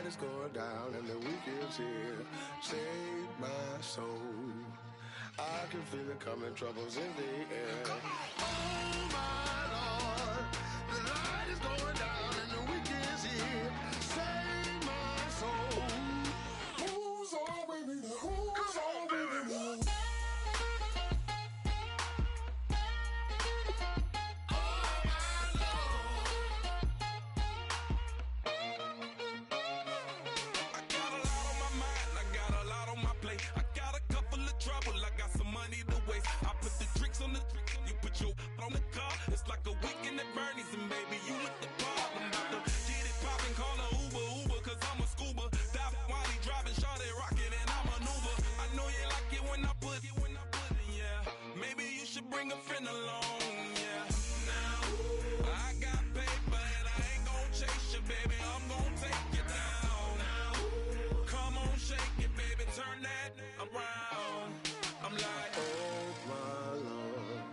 light is going down and the weekend's here. Save my soul. I can feel it coming, troubles in the air. Oh my Lord, the light is going down and the weekend's here. Save my soul. Who's on with me? Who's on with me? On the car, it's like a weekend at Bernie's, and baby, you with the problem. About to get it poppin', call a Uber, cause I'm a scuba. Dive while he driving, shawty rockin', and I maneuver. I know you like it when I put it, yeah. Maybe you should bring a friend along, yeah. Now, I got paper, and I ain't gon' chase you, baby, I'm gon' take you down. Now, come on, shake it, baby, turn that around. I'm like, oh my Lord,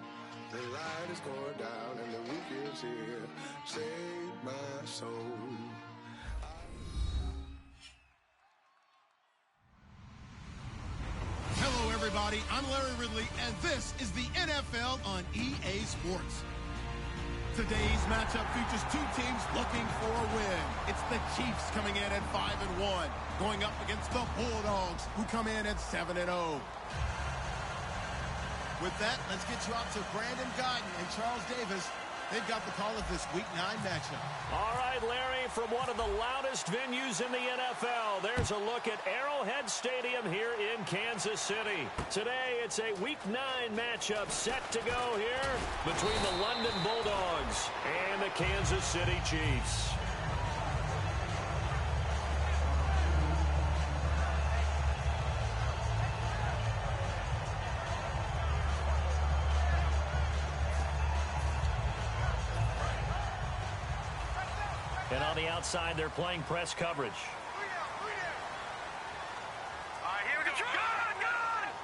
the light is going down and the weekend's here. Save my soul. Hello, everybody. I'm Larry Ridley, and this is the NFL on EA Sports. Today's matchup features two teams looking for a win. It's the Chiefs coming in at 5-1, going up against the Bulldogs, who come in at 7-0. With that, let's get you out to Brandon Guyton and Charles Davis. They've got the call of this Week 9 matchup. All right, Larry, from one of the loudest venues in the NFL, there's a look at Arrowhead Stadium here in Kansas City. Today, it's a Week 9 matchup set to go here between the London Bulldogs and the Kansas City Chiefs. And on the outside, they're playing press coverage.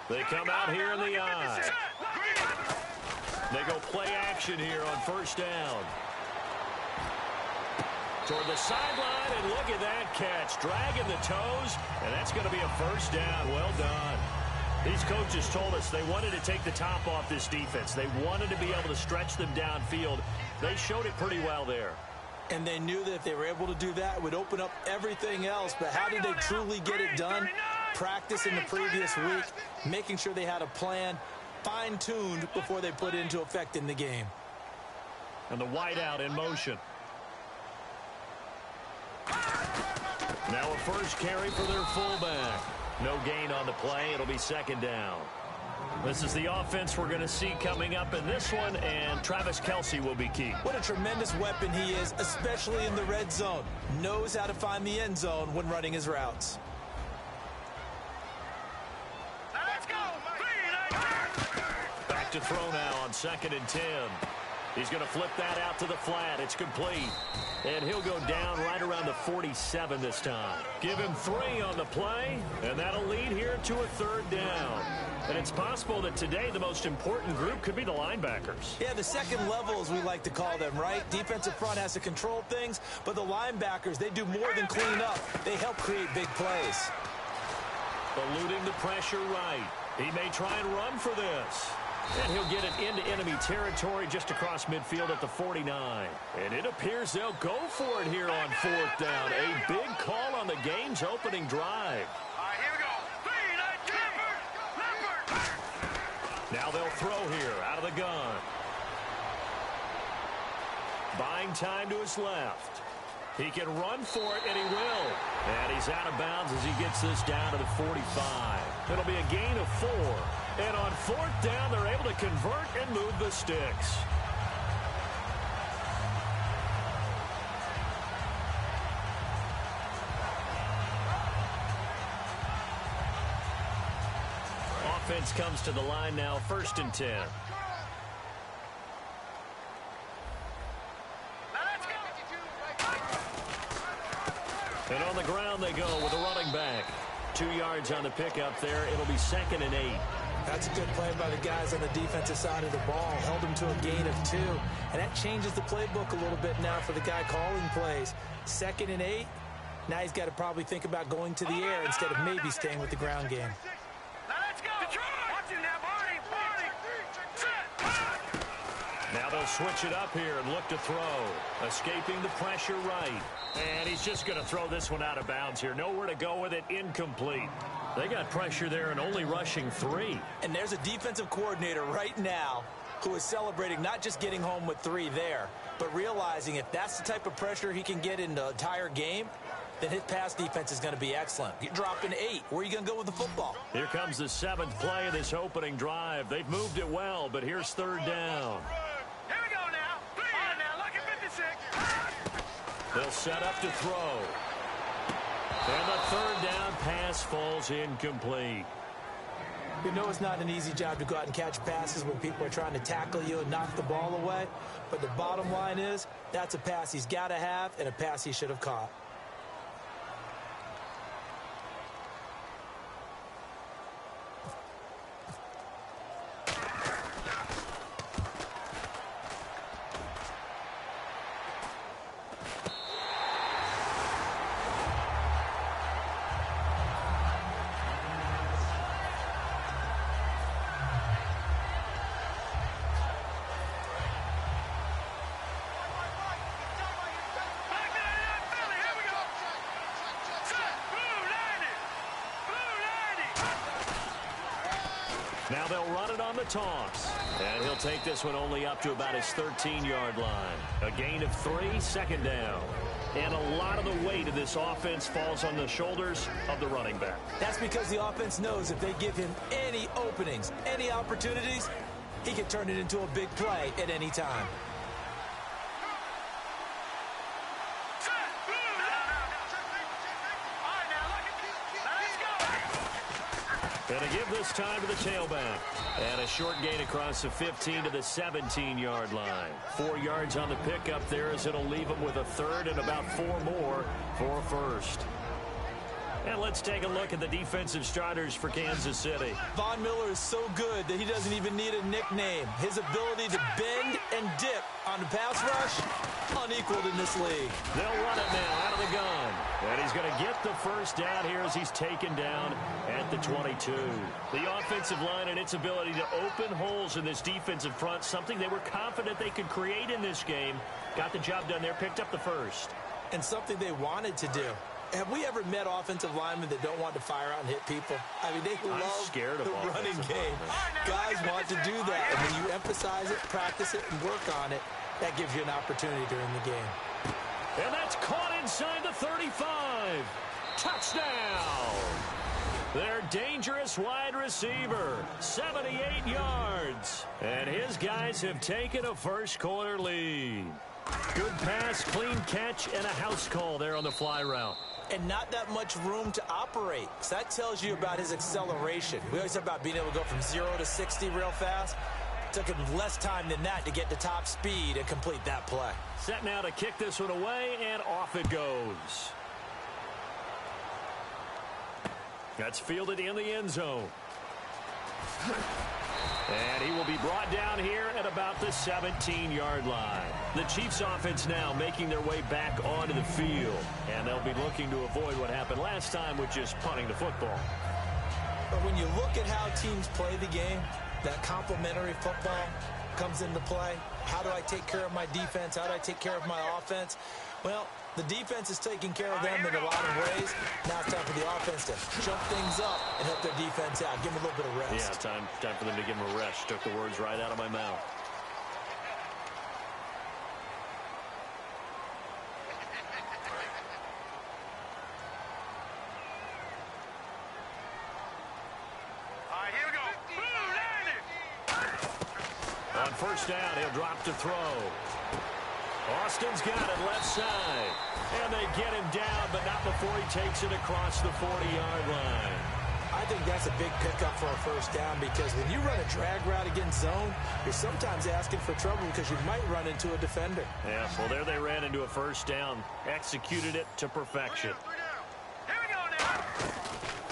They come out here in the eye. They go play action here on first down. Toward the sideline, and look at that catch. Dragging the toes, and that's going to be a first down. Well done. These coaches told us they wanted to take the top off this defense. They wanted to be able to stretch them downfield. They showed it pretty well there. And they knew that if they were able to do that, it would open up everything else. But how did they truly get it done? Practice in the previous week, making sure they had a plan, fine-tuned before they put it into effect in the game. And the wideout in motion. Now a first carry for their fullback. No gain on the play. It'll be second down. This is the offense we're going to see coming up in this one, and Travis Kelce will be key. What a tremendous weapon he is, especially in the red zone. Knows how to find the end zone when running his routes. Let's go! Back to throw now on 2nd and 10. He's going to flip that out to the flat. It's complete. And he'll go down right around the 47 this time. Give him 3 on the play, and that'll lead here to a third down. And it's possible that today the most important group could be the linebackers. Yeah, the second level, as we like to call them, right? Defensive front has to control things, but the linebackers, they do more than clean up. They help create big plays. Eluding the pressure right. He may try and run for this. And he'll get it into enemy territory just across midfield at the 49. And it appears they'll go for it here on 4th down. A big call on the game's opening drive. All right, here we go. Now they'll throw here out of the gun. Buying time to his left. He can run for it, and he will. And he's out of bounds as he gets this down to the 45. It'll be a gain of 4. And on 4th down, they're able to convert and move the sticks. Offense comes to the line now, 1st and 10. And on the ground they go with a running back. 2 yards on the pickup there. It'll be 2nd and 8. That's a good play by the guys on the defensive side of the ball. Held them to a gain of 2. And that changes the playbook a little bit now for the guy calling plays. 2nd and 8. Now he's got to probably think about going to the air instead of maybe staying with the ground game. Now let's go. Watch him now, Barney. Now they'll switch it up here and look to throw. Escaping the pressure right. And he's just going to throw this one out of bounds here. Nowhere to go with it. Incomplete. They got pressure there and only rushing 3. And there's a defensive coordinator right now who is celebrating not just getting home with 3 there, but realizing if that's the type of pressure he can get in the entire game, then his pass defense is going to be excellent. You're dropping 8. Where are you going to go with the football? Here comes the 7th play of this opening drive. They've moved it well, but here's 3rd down. Here we go now. All right, now, look at 56. They'll set up to throw. And the 3rd down pass falls incomplete. You know it's not an easy job to go out and catch passes when people are trying to tackle you and knock the ball away. But the bottom line is, that's a pass he's got to have and a pass he should have caught. Now they'll run it on the toss. And he'll take this one only up to about his 13-yard line. A gain of 3, 2nd down. And a lot of the weight of this offense falls on the shoulders of the running back. That's because the offense knows if they give him any openings, any opportunities, he can turn it into a big play at any time. Going to give this time to the tailback. And a short gain across the 15 to the 17-yard line. 4 yards on the pickup there as it'll leave them with a 3rd and about 4 more for a 1st. And let's take a look at the defensive starters for Kansas City. Von Miller is so good that he doesn't even need a nickname. His ability to bend and dip on the pass rush, unequaled in this league. They'll run it now out of the gun. And he's going to get the 1st down here as he's taken down at the 22. The offensive line and its ability to open holes in this defensive front, something they were confident they could create in this game. Got the job done there, picked up the 1st. And something they wanted to do. Have we ever met offensive linemen that don't want to fire out and hit people? I mean, they love the running game. Guys want to do that. And when you emphasize it, practice it, and work on it, that gives you an opportunity during the game. And that's caught inside the 35. Touchdown. Their dangerous wide receiver, 78 yards. And his guys have taken a first-quarter lead. Good pass, clean catch, and a house call there on the fly route. And not that much room to operate. So that tells you about his acceleration. We always talk about being able to go from 0 to 60 real fast. It took him less time than that to get to top speed and complete that play. Set now to kick this one away, and off it goes. That's fielded in the end zone. And he will be brought down here at about the 17-yard line. The Chiefs offense now making their way back onto the field. And they'll be looking to avoid what happened last time with just punting the football. But when you look at how teams play the game, that complementary football comes into play. How do I take care of my defense? How do I take care of my offense? Well, the defense is taking care of them in a lot of ways. Now it's time for the offense to jump things up and help their defense out. Give them a little bit of rest. Yeah, time for them to give them a rest. Took the words right out of my mouth. All right, here we go. On 1st down, he'll drop to throw. Austin's got it left side. And they get him down, but not before he takes it across the 40-yard line. I think that's a big pickup for a 1st down because when you run a drag route against zone, you're sometimes asking for trouble because you might run into a defender. Yeah, well, there they ran into a 1st down. Executed it to perfection. Here we go now.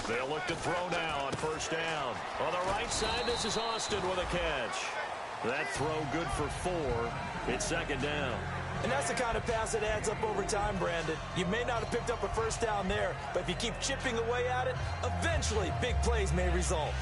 They'll look to throw now on 1st down. On the right side, this is Austin with a catch. That throw good for 4. It's 2nd down. And that's the kind of pass that adds up over time, Brandon. You may not have picked up a first down there, but if you keep chipping away at it, eventually big plays may result.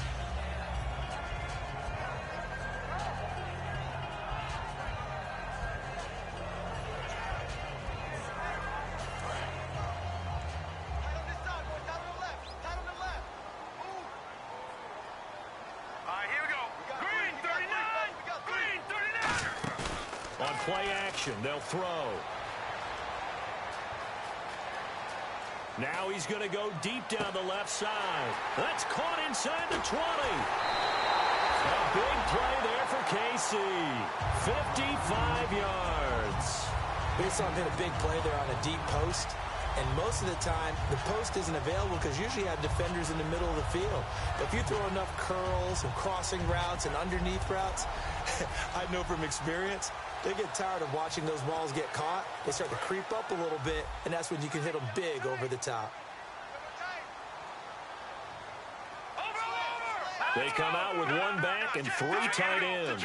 Play action, they'll throw. Now he's going to go deep down the left side. That's caught inside the 20. A big play there for KC. 55 yards. We saw him hit a big play there on a deep post. And most of the time, the post isn't available because usually you have defenders in the middle of the field. But if you throw enough curls and crossing routes and underneath routes, I know from experience, they get tired of watching those balls get caught. They start to creep up a little bit, and that's when you can hit them big over the top. They come out with one back and three tight ends.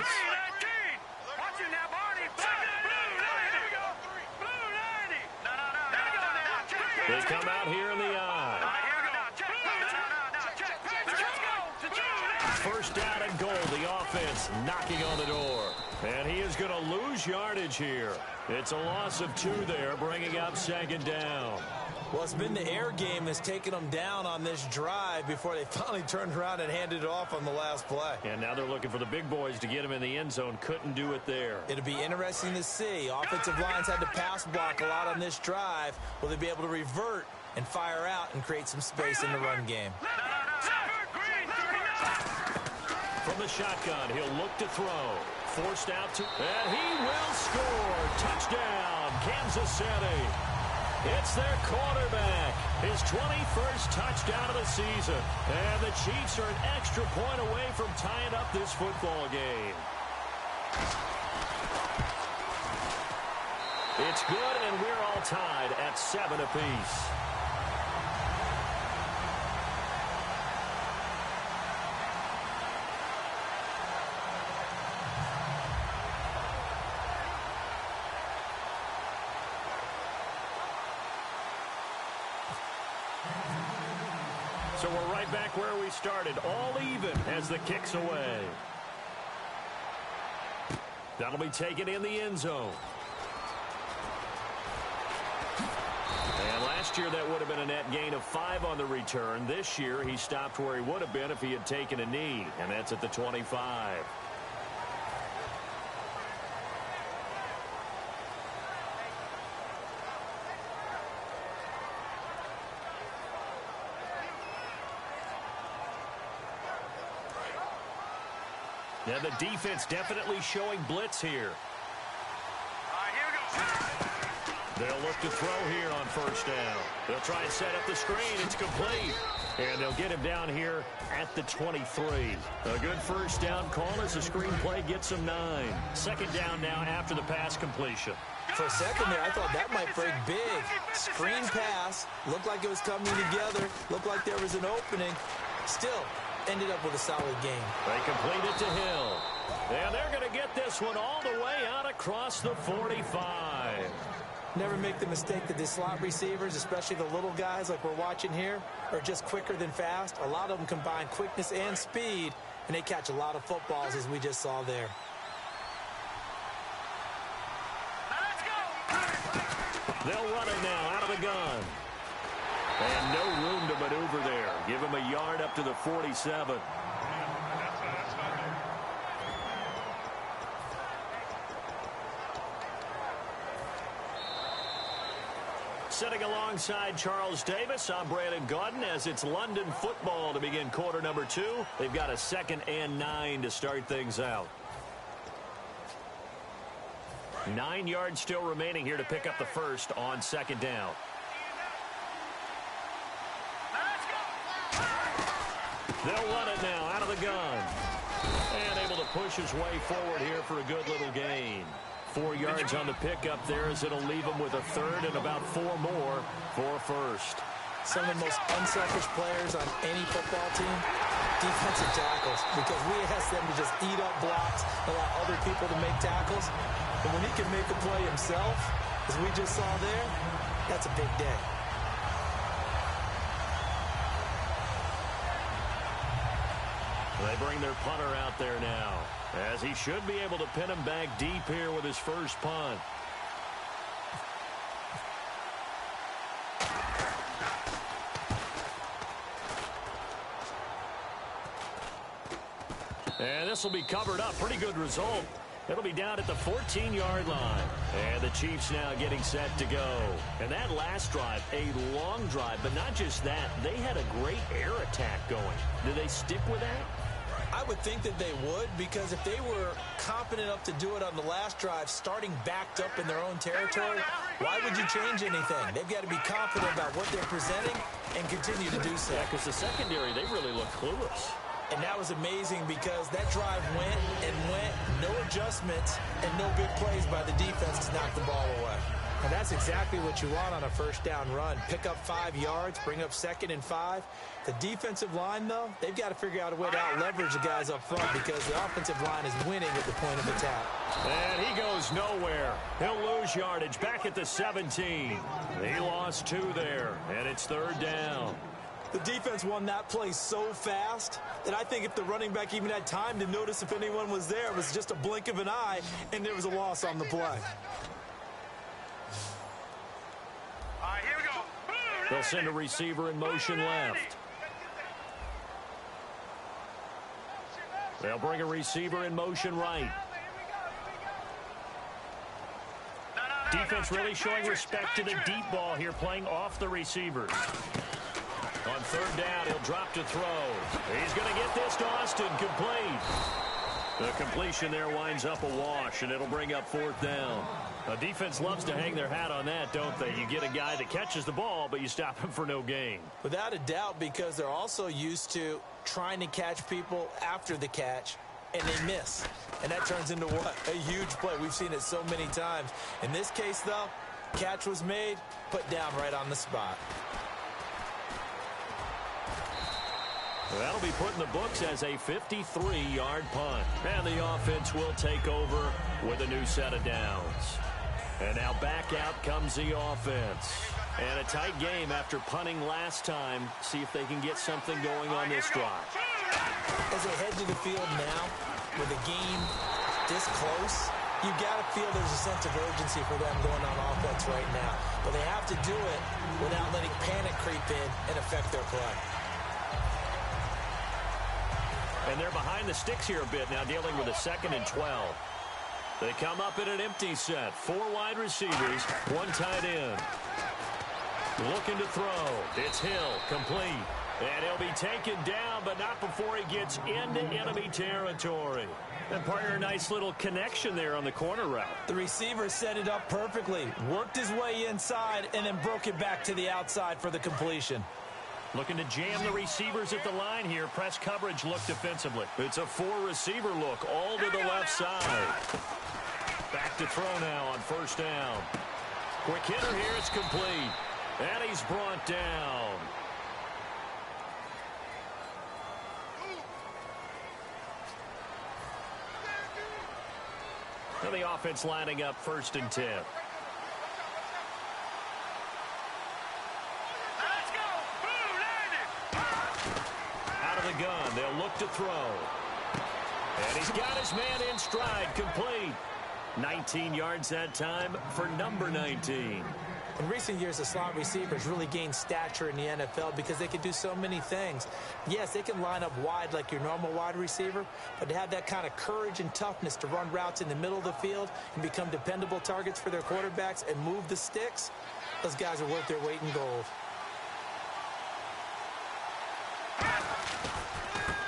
They come out here in the eye. First down and goal, the offense knocking on the door. And he is going to lose yardage here. It's a loss of 2 there, bringing up second down. Well, it's been the air game that's taken them down on this drive before they finally turned around and handed it off on the last play. And now they're looking for the big boys to get him in the end zone. Couldn't do it there. It'll be interesting to see. Offensive lines had to pass block a lot on this drive. Will they be able to revert and fire out and create some space in the run game? From the shotgun, he'll look to throw. Forced out to... And he will score. Touchdown, Kansas City. It's their quarterback. His 21st touchdown of the season. And the Chiefs are an extra point away from tying up this football game. It's good, and we're all tied at 7 apiece. So we're right back where we started, all even as the kick's away. That'll be taken in the end zone. And last year that would have been a net gain of 5 on the return. This year he stopped where he would have been if he had taken a knee, and that's at the 25. Now the defense definitely showing blitz here. They'll look to throw here on first down. They'll try and set up the screen. It's complete. And they'll get him down here at the 23. A good first down call as the screen play gets him 9. Second down now after the pass completion. For a second there, I thought that might break big. Screen pass. Looked like it was coming together. Looked like there was an opening. Still ended up with a solid game. They complete it to Hill. And they're going to get this one all the way out across the 45. Never make the mistake that the slot receivers, especially the little guys like we're watching here, are just quicker than fast. A lot of them combine quickness and speed, and they catch a lot of footballs as we just saw there. They'll run it now out of the gun. And no room to maneuver there. Give him a yard up to the 47. Sitting alongside Charles Davis, I'm Brandon Gaudin as it's London football to begin quarter number 2. They've got a 2nd and 9 to start things out. 9 yards still remaining here to pick up the first on second down. They'll run it now out of the gun. And able to push his way forward here for a good little gain. 4 yards on the pickup there as it'll leave him with a third and about 4 more for a first. some of the most unselfish players on any football team? Defensive tackles, because we ask them to just eat up blocks, allow other people to make tackles. But when he can make a play himself, as we just saw there, that's a big day. They bring their punter out there now, as he should be able to pin him back deep here with his first punt. And this will be covered up. Pretty good result. It'll be down at the 14-yard line. And the Chiefs now getting set to go. And that last drive, a long drive, but not just that. They had a great air attack going. Do they stick with that? I would think that they would, because if they were confident enough to do it on the last drive, starting backed up in their own territory, why would you change anything? They've got to be confident about what they're presenting and continue to do so. Yeah, because the secondary, they really look clueless. And that was amazing because that drive went and went, no adjustments, and no big plays by the defense to knock the ball away. And that's exactly what you want on a first down run. Pick up 5 yards, bring up 2nd and 5. The defensive line, though, they've got to figure out a way to out-leverage the guys up front because the offensive line is winning at the point of attack. And he goes nowhere. He'll lose yardage back at the 17. He lost 2 there, and it's 3rd down. The defense won that play so fast that I think if the running back even had time to notice if anyone was there, it was just a blink of an eye, and there was a loss on the play. All right, here we go. They'll send a receiver in motion left. They'll bring a receiver in motion right. Defense really showing respect to the deep ball here, playing off the receivers. On 3rd down, he'll drop to throw. He's going to get this to Austin, complete. The completion there winds up a wash, and it'll bring up 4th down. The defense loves to hang their hat on that, don't they? You get a guy that catches the ball, but you stop him for no gain. Without a doubt, because they're also used to trying to catch people after the catch, and they miss. And that turns into what? A huge play. We've seen it so many times. In this case, though, catch was made, put down right on the spot. That'll be put in the books as a 53-yard punt. And the offense will take over with a new set of downs. And now back out comes the offense. And a tight game after punting last time. See if they can get something going on this drive. As they head to the field now, with a game this close, you got to feel there's a sense of urgency for them going on offense right now. But they have to do it without letting panic creep in and affect their play. And they're behind the sticks here a bit now, dealing with a 2nd and 12. They come up in an empty set. 4 wide receivers, 1 tight end. Looking to throw. It's Hill, complete. And he'll be taken down, but not before he gets into enemy territory. And partner, a nice little connection there on the corner route. The receiver set it up perfectly, worked his way inside, and then broke it back to the outside for the completion. Looking to jam the receivers at the line here. Press coverage look defensively. It's a 4-receiver look all to the left side. Back to throw now on 1st down. Quick hitter here. It's complete. And he's brought down. And the offense lining up 1st and 10. Gun. They'll look to throw. And he's got his man in stride, complete. 19 yards that time for number 19. In recent years, the slot receivers really gained stature in the NFL because they can do so many things. Yes, they can line up wide like your normal wide receiver, but to have that kind of courage and toughness to run routes in the middle of the field and become dependable targets for their quarterbacks and move the sticks, those guys are worth their weight in gold.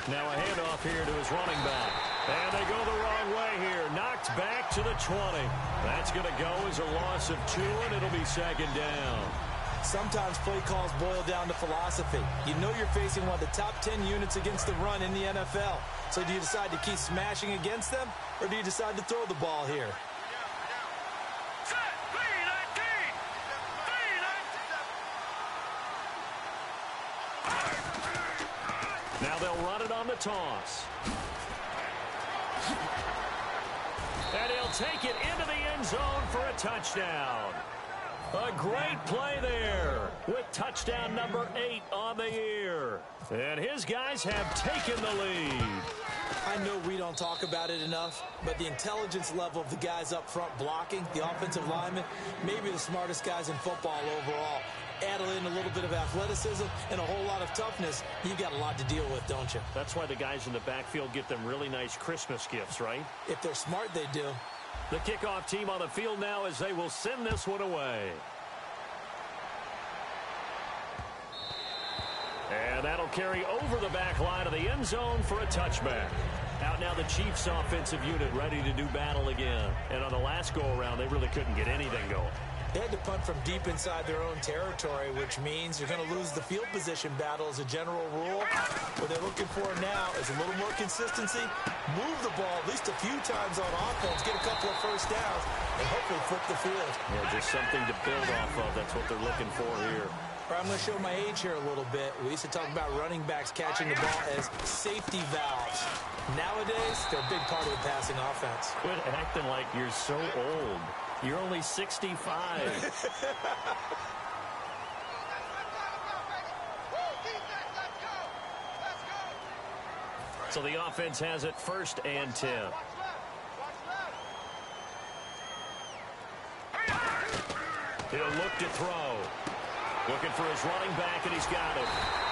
Now a handoff here to his running back. And they go the wrong way here. Knocked back to the 20. That's going to go as a loss of 2, and it'll be 2nd down. Sometimes play calls boil down to philosophy. You know you're facing one of the top 10 units against the run in the NFL. So do you decide to keep smashing against them, or do you decide to throw the ball here? Now they'll run it on the toss. And he'll take it into the end zone for a touchdown. A great play there with touchdown number 8 on the year. And his guys have taken the lead. I know we don't talk about it enough, but the intelligence level of the guys up front blocking, the offensive linemen, maybe the smartest guys in football overall. Add in a little bit of athleticism and a whole lot of toughness, you got a lot to deal with, don't you? That's why the guys in the backfield get them really nice Christmas gifts, right? If they're smart, they do. The kickoff team on the field now as they will send this one away. And that'll carry over the back line of the end zone for a touchback. Out now the Chiefs offensive unit ready to do battle again. And on the last go-around, they really couldn't get anything going. They had to punt from deep inside their own territory, which means you're going to lose the field position battle as a general rule. What they're looking for now is a little more consistency, move the ball at least a few times on offense, get a couple of first downs, and hopefully flip the field. Yeah, just something to build off of. That's what they're looking for here. I'm going to show my age here a little bit. We used to talk about running backs catching the ball as safety valves. Nowadays, they're a big part of the passing offense. Quit acting like you're so old. You're only 65. So the offense has it 1st and 10. He'll look to throw. Looking for his running back, and he's got it.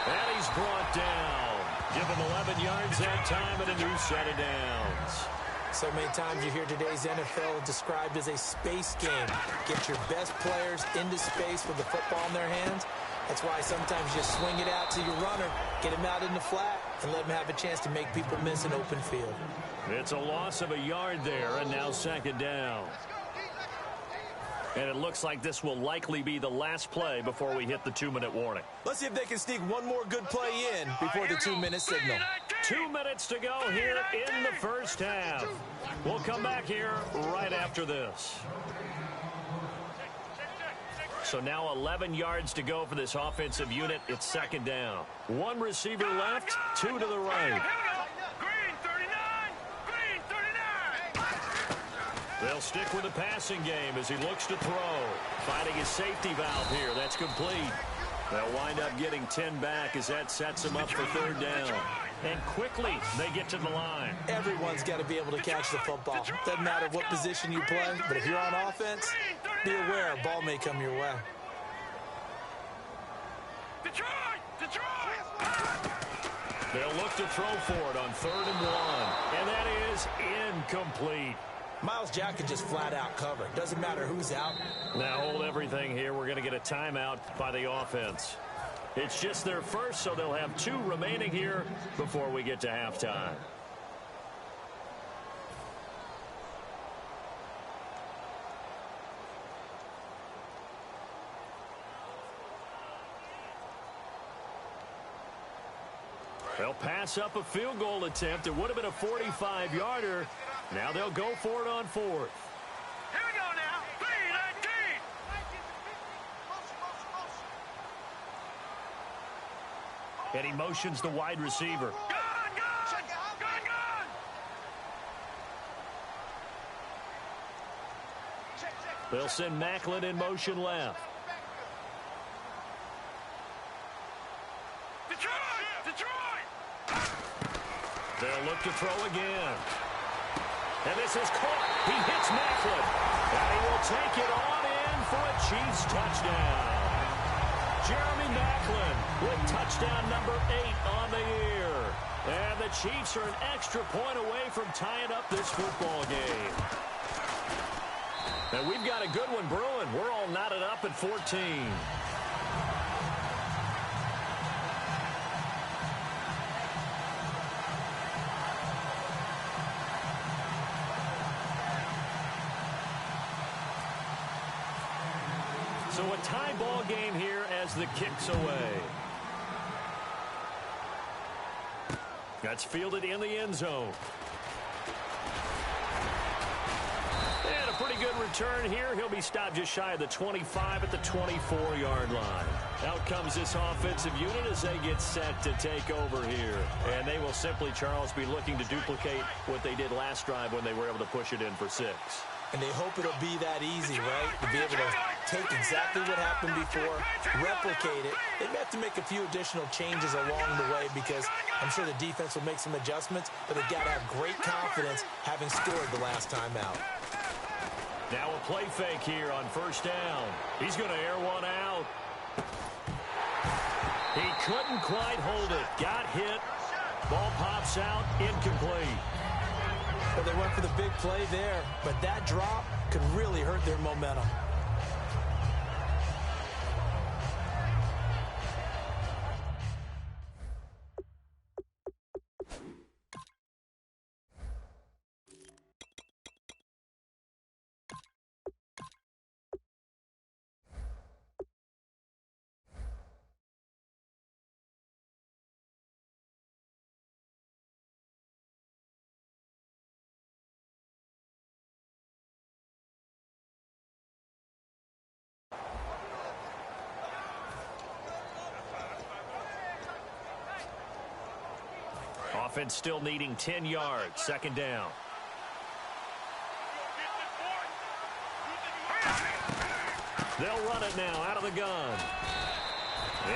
And he's brought down. Give him 11 yards that time and a new set of downs. So many times you hear today's NFL described as a space game. Get your best players into space with the football in their hands. That's why sometimes you swing it out to your runner, get him out in the flat, and let him have a chance to make people miss an open field. It's a loss of a yard there, and now 2nd down. And it looks like this will likely be the last play before we hit the 2-minute warning. Let's see if they can sneak one more good play in before the 2-minute signal. 2 minutes to go here in the first half. We'll come back here right after this. So now 11 yards to go for this offensive unit. It's 2nd down. 1 receiver left, 2 to the right. They'll stick with the passing game as he looks to throw. Finding his safety valve here. That's complete. They'll wind up getting 10 back as that sets them up for 3rd down. And quickly, they get to the line. Everyone's got to be able to catch the football. Doesn't matter what position you play, but if you're on offense, be aware a ball may come your way. They'll look to throw for it on 3rd and 1. And that is incomplete. Miles Jack can just flat out cover. Doesn't matter who's out. Now hold everything here. We're going to get a timeout by the offense. It's just their first, so they'll have 2 remaining here before we get to halftime. They'll pass up a field goal attempt. It would have been a 45-yarder. Now they'll go for it on 4th. Here we go now. 3-19. And he motions the wide receiver. Gun. They'll send Macklin in motion left. Detroit. They'll look to throw again. And this is caught. He hits Macklin. And he will take it on in for a Chiefs touchdown. Jeremy Macklin with touchdown number 8 on the year. And the Chiefs are an extra point away from tying up this football game. And we've got a good one brewing. We're all knotted up at 14. So a tie ball game here as the kick's away. That's fielded in the end zone. And a pretty good good return here. He'll be stopped just shy of the 25 at the 24-yard line. Out comes this offensive unit as they get set to take over here. And they will simply, Charles, be looking to duplicate what they did last drive when they were able to push it in for 6. And they hope it'll be that easy, right? To be able to take exactly what happened before, replicate it. They may have to make a few additional changes along the way because I'm sure the defense will make some adjustments, but they've got to have great confidence having scored the last time out. Now a play fake here on first down. He's going to air one out. He couldn't quite hold it. Got hit. Ball pops out. Incomplete. Well, they went for the big play there, but that drop could really hurt their momentum. Offense still needing 10 yards. Second down. They'll run it now out of the gun.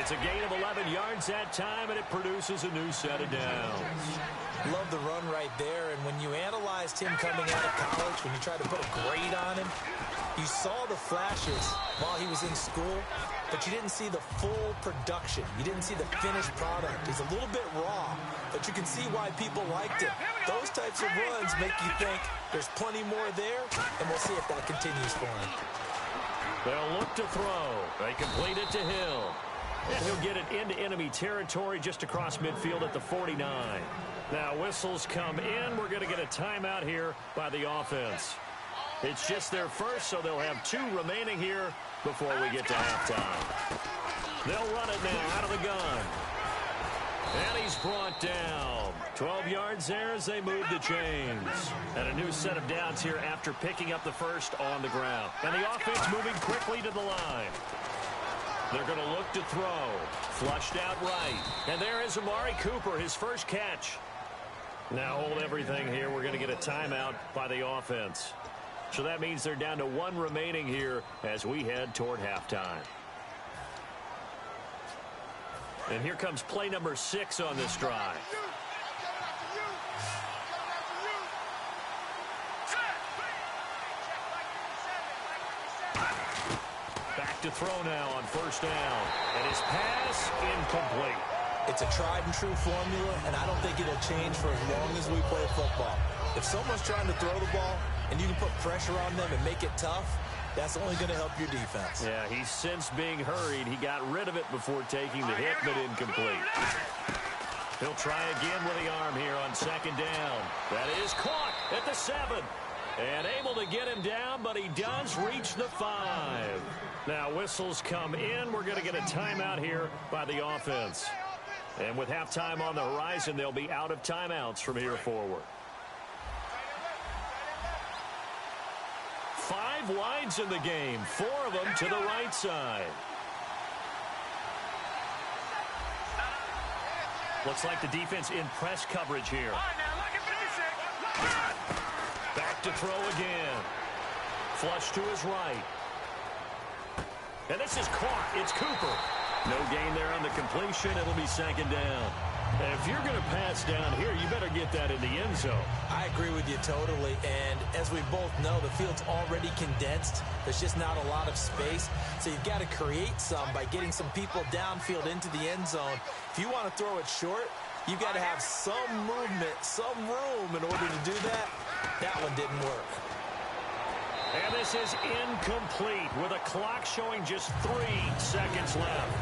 It's a gain of 11 yards that time, and it produces a new set of downs. Love the run right there, and when you analyzed him coming out of college, when you tried to put a grade on him, you saw the flashes while he was in school, but you didn't see the full production. You didn't see the finished product. He's a little bit raw, but you can see why people liked him. Those types of runs make you think there's plenty more there, and we'll see if that continues for him. They'll look to throw. They complete it to Hill. And he'll get it into enemy territory just across midfield at the 49. Now whistles come in. We're going to get a timeout here by the offense. It's just their first, so they'll have 2 remaining here before we get to halftime. They'll run it now out of the gun. And he's brought down. 12 yards there as they move the chains. And a new set of downs here after picking up the first on the ground. And the offense moving quickly to the line. They're going to look to throw. Flushed out right. And there is Amari Cooper, his first catch. Now hold everything here. We're going to get a timeout by the offense. So that means they're down to 1 remaining here as we head toward halftime. And here comes play number 6 on this drive. Back to throw now on first down. And his pass incomplete. It's a tried and true formula, and I don't think it'll change for as long as we play football. If someone's trying to throw the ball and you can put pressure on them and make it tough, that's only going to help your defense. Yeah, he's since being hurried. He got rid of it before taking the hit, but incomplete. He'll try again with the arm here on second down. That is caught at the 7. And able to get him down, but he does reach the 5. Now whistles come in. We're going to get a timeout here by the offense. And with halftime on the horizon, they'll be out of timeouts from here forward. 5 wides in the game, 4 of them to the right side. Looks like the defense in press coverage here. Back to throw again. Flush to his right. And this is caught. It's Cooper. No gain there on the completion. It'll be second down. And if you're going to pass down here, you better get that in the end zone. I agree with you totally. And as we both know, the field's already condensed. There's just not a lot of space. So you've got to create some by getting some people downfield into the end zone. If you want to throw it short, you've got to have some movement, some room in order to do that. That one didn't work. And this is incomplete with a clock showing just 3 seconds left.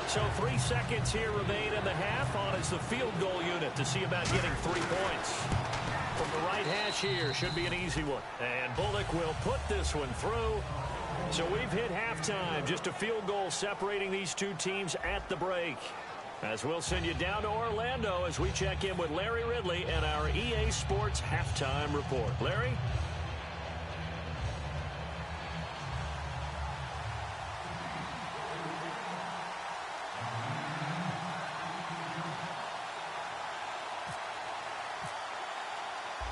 So 3 seconds here remain in the half. On is the field goal unit to see about getting 3 points. From the right hash here, should be an easy one. And Bullock will put this one through. So we've hit halftime. Just a field goal separating these 2 teams at the break. As we'll send you down to Orlando as we check in with Larry Ridley and our EA Sports Halftime Report. Larry?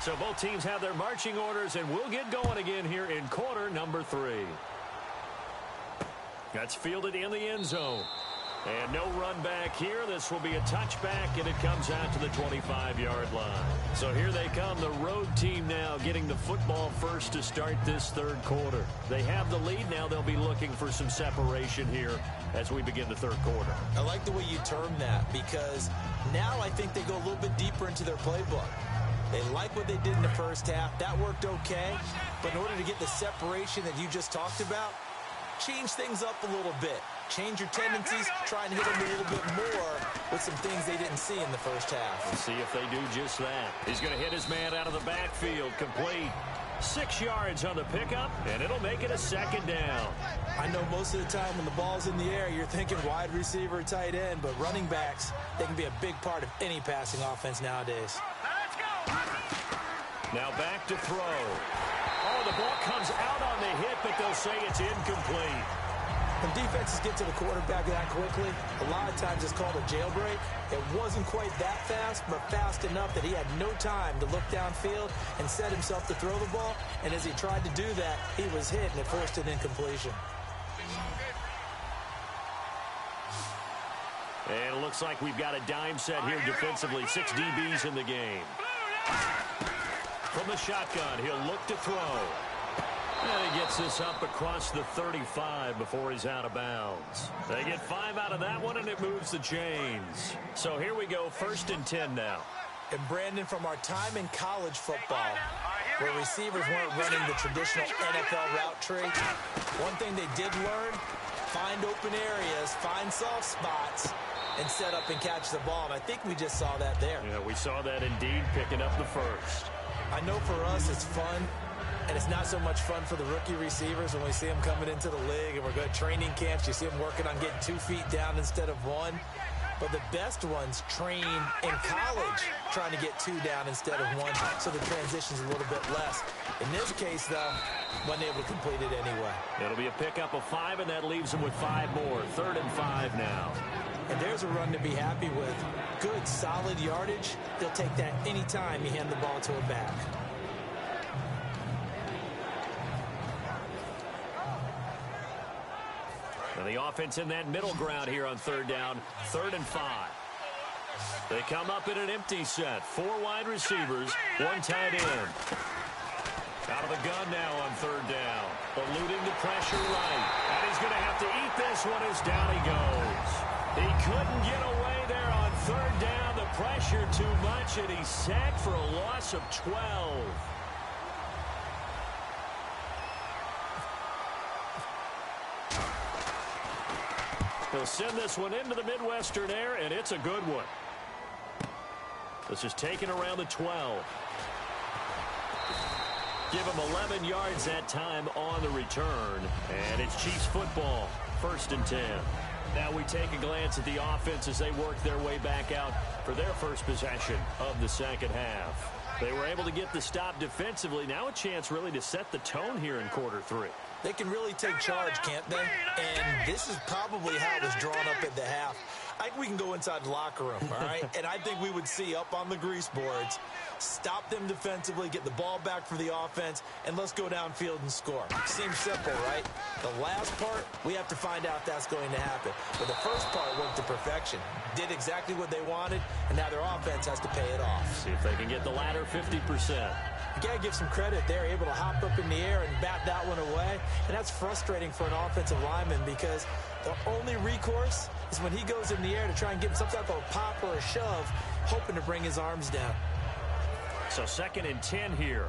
So both teams have their marching orders, and we'll get going again here in quarter number 3. That's fielded in the end zone. And no run back here. This will be a touchback, and it comes out to the 25-yard line. So here they come, the road team now getting the football first to start this third quarter. They have the lead. Now they'll be looking for some separation here as we begin the third quarter. I like the way you term that, because now I think they go a little bit deeper into their playbook. They like what they did in the first half. That worked okay. But in order to get the separation that you just talked about, change things up a little bit. Change your tendencies, try and hit them a little bit more with some things they didn't see in the first half. We'll see if they do just that. He's going to hit his man out of the backfield, complete. 6 yards on the pickup, and it'll make it a second down. I know most of the time when the ball's in the air, you're thinking wide receiver, tight end, but running backs, they can be a big part of any passing offense nowadays. Now back to throw. Oh, the ball comes out on the hit, but they'll say it's incomplete. When defenses get to the quarterback that quickly, a lot of times it's called a jailbreak. It wasn't quite that fast, but fast enough that he had no time to look downfield and set himself to throw the ball. And as he tried to do that, he was hit, and it forced an incompletion. And it looks like we've got a dime set here defensively. 6 DBs in the game. From the shotgun, he'll look to throw. And he gets this up across the 35 before he's out of bounds. They get 5 out of that one, and it moves the chains. So here we go, 1st and 10 now. And Brandon, from our time in college football, where receivers weren't running the traditional NFL route tree, one thing they did learn, find open areas, find soft spots, and set up and catch the ball. And I think we just saw that there. Yeah, we saw that indeed, picking up the first. I know for us it's fun, and it's not so much fun for the rookie receivers when we see them coming into the league and we're going to training camps. You see them working on getting 2 feet down instead of 1. But the best ones train in college trying to get 2 down instead of 1, so the transition's a little bit less. In this case, though, wasn't able to complete it anyway. It'll be a pickup of 5, and that leaves them with 5 more. 3rd and 5 now. And there's a run to be happy with. Good, solid yardage. They'll take that any time you hand the ball to a back. Now the offense in that middle ground here on 3rd down. 3rd and 5. They come up in an empty set. 4 wide receivers, 1 tight end. Out of the gun now on 3rd down. Eluding the pressure right. And he's going to have to eat this one as down he goes. He couldn't get away there on 3rd down. The pressure too much, and he's sacked for a loss of 12. He'll send this one into the Midwestern air, and it's a good one. This is taken around the 12. Give him 11 yards that time on the return, and it's Chiefs football, 1st and 10. Now we take a glance at the offense as they work their way back out for their first possession of the second half. They were able to get the stop defensively. Now a chance really to set the tone here in quarter 3. They can really take charge, can't they? And this is probably how it was drawn up at the half. I think we can go inside the locker room, all right? And I think we would see up on the grease boards, stop them defensively, get the ball back for the offense, and let's go downfield and score. Seems simple, right? The last part, we have to find out if that's going to happen. But the first part worked to perfection. Did exactly what they wanted, and now their offense has to pay it off. See if they can get the latter 50%. You got to give some credit. They're able to hop up in the air and bat that one away. And that's frustrating for an offensive lineman because the only recourse is when he goes in the air to try and get some type of a pop or a shove, hoping to bring his arms down. So 2nd and 10 here.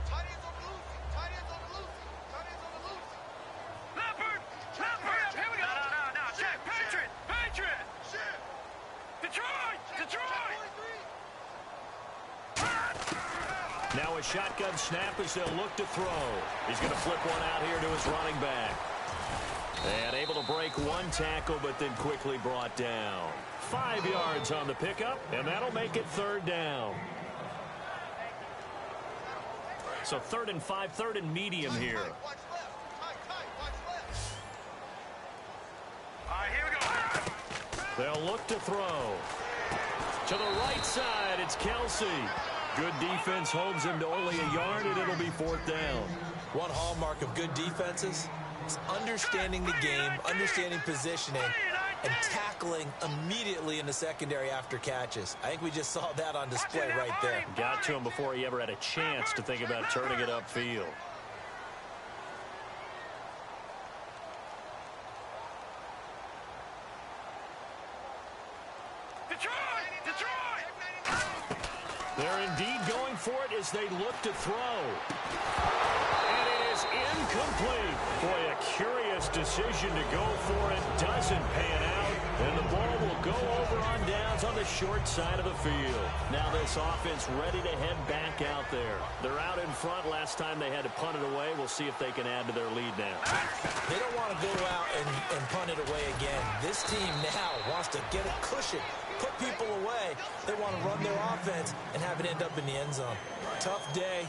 Now a shotgun snap as they'll look to throw. He's going to flip one out here to his running back. And able to break one tackle, but then quickly brought down. 5 yards on the pickup, and that'll make it 3rd down. So 3rd and 5, 3rd and medium here. All right, here we go. They'll look to throw. To the right side, it's Kelsey. Good defense holds him to only a yard, and it'll be 4th down. One hallmark of good defenses is understanding the game, understanding positioning, and tackling immediately in the secondary after catches. I think we just saw that on display right there. Got to him before he ever had a chance to think about turning it upfield. They're indeed going for it as they look to throw. And it is incomplete. Boy, a curious decision to go for it. Doesn't pan out. And the ball will go over on downs on the short side of the field. Now this offense ready to head back out there. They're out in front. Last time they had to punt it away. We'll see if they can add to their lead now. They don't want to go out and punt it away again. This team now wants to get a cushion, put people away. They want to run their offense and have it end up in the end zone. Tough day,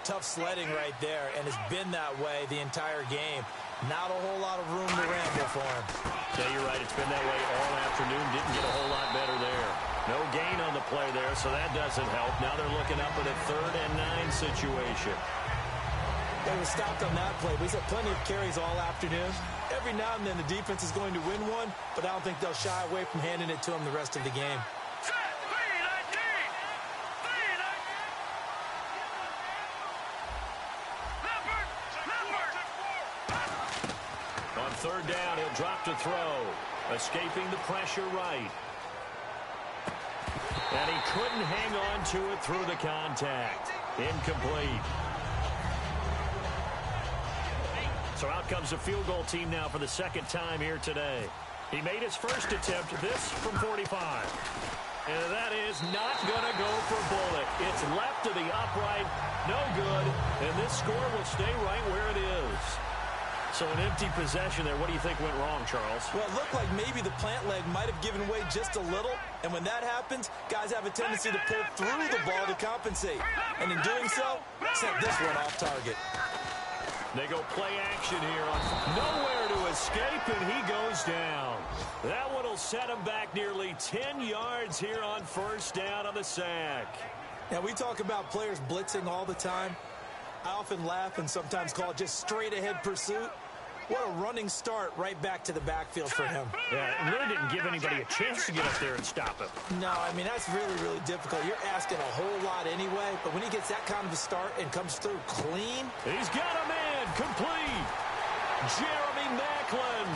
tough sledding right there, and it's been that way the entire game. Not a whole lot of room to ramble for him. Yeah, you're right. It's been that way all afternoon. Didn't get a whole lot better there. No gain on the play there, so that doesn't help. Now they're looking up at a 3rd and 9 situation. They were stopped on that play. We saw plenty of carries all afternoon. Every now and then the defense is going to win one, but I don't think they'll shy away from handing it to them the rest of the game. On 3rd down, he'll drop to throw. Escaping the pressure right. And he couldn't hang on to it through the contact. Incomplete. So out comes the field goal team now for the 2nd time here today. He made his first attempt, this from 45. And that is not going to go for Bullock. It's left to the upright, no good, and this score will stay right where it is. So an empty possession there. What do you think went wrong, Charles? Well, it looked like maybe the plant leg might have given way just a little, and when that happens, guys have a tendency to pull through the ball to compensate. And in doing so, sent this one off target. They go play action here. Nowhere to escape, and he goes down. That one will set him back nearly 10 yards here on 1st down on the sack. Now, we talk about players blitzing all the time. I often laugh and sometimes call it just straight-ahead pursuit. What a running start right back to the backfield for him. Yeah, it really didn't give anybody a chance to get up there and stop him. No, I mean, that's really, really difficult. You're asking a whole lot anyway, but when he gets that kind of a start and comes through clean. He's got a man complete. Jeremy Maclin.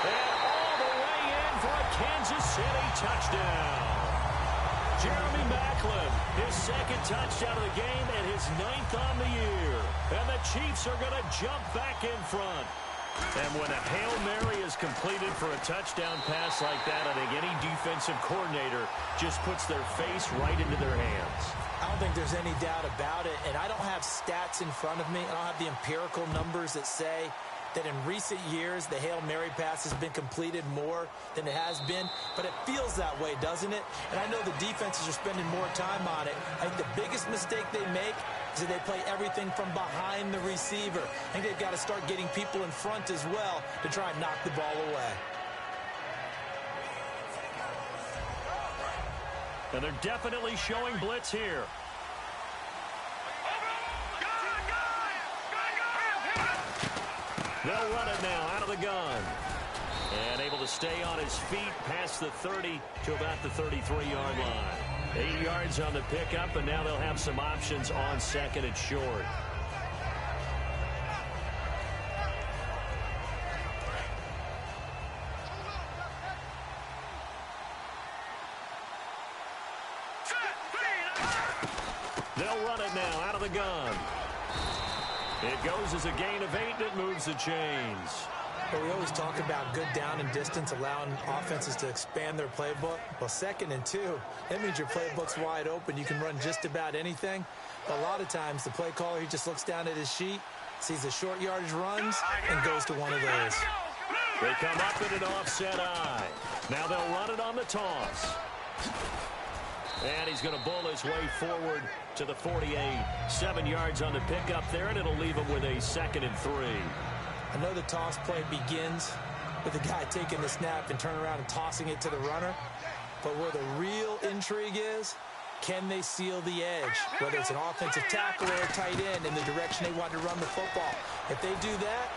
And all the way in for a Kansas City touchdown. Jeremy Maclin, his 2nd touchdown of the game and his 9th on the year. And the Chiefs are going to jump back in front. And when a Hail Mary is completed for a touchdown pass like that, I think any defensive coordinator just puts their face right into their hands. I don't think there's any doubt about it. And I don't have stats in front of me. I don't have the empirical numbers that say that in recent years the Hail Mary pass has been completed more than it has been, but it feels that way, doesn't it? And I know the defenses are spending more time on it. I think the biggest mistake they make is that they play everything from behind the receiver. I think they've got to start getting people in front as well to try and knock the ball away. And they're definitely showing blitz here. They'll run it now out of the gun. And able to stay on his feet past the 30 to about the 33-yard line. 8 yards on the pickup, and now they'll have some options on 2nd and short. They'll run it now out of the gun. It goes as a gain of 8 that moves the chains. Well, we always talk about good down and distance, allowing offenses to expand their playbook. Well, 2nd and 2, that means your playbook's wide open. You can run just about anything. But a lot of times, the play caller, he just looks down at his sheet, sees the short yardage runs, and goes to one of those. They come up in an offset eye. Now they'll run it on the toss. And he's going to bull his way forward to the 48. 7 yards on the pickup there, and it'll leave him with a 2nd and 3. I know the toss play begins with the guy taking the snap and turning around and tossing it to the runner. But where the real intrigue is, can they seal the edge? Whether it's an offensive tackle or a tight end in the direction they want to run the football. If they do that,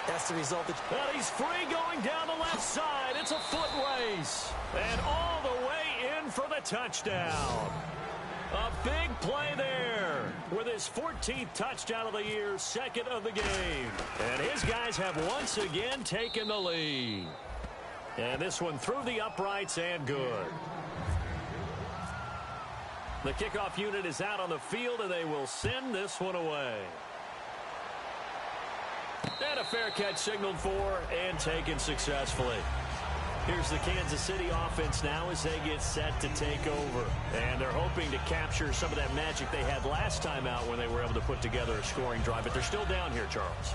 that's the result. Well, he's free going down the left side. It's a foot race. And all the way in for the touchdown. A big play there with his 14th touchdown of the year, 2nd of the game. And his guys have once again taken the lead. And this one through the uprights and good. The kickoff unit is out on the field, and they will send this one away. And a fair catch signaled for and taken successfully. Here's the Kansas City offense now as they get set to take over. And they're hoping to capture some of that magic they had last time out when they were able to put together a scoring drive. But they're still down here, Charles.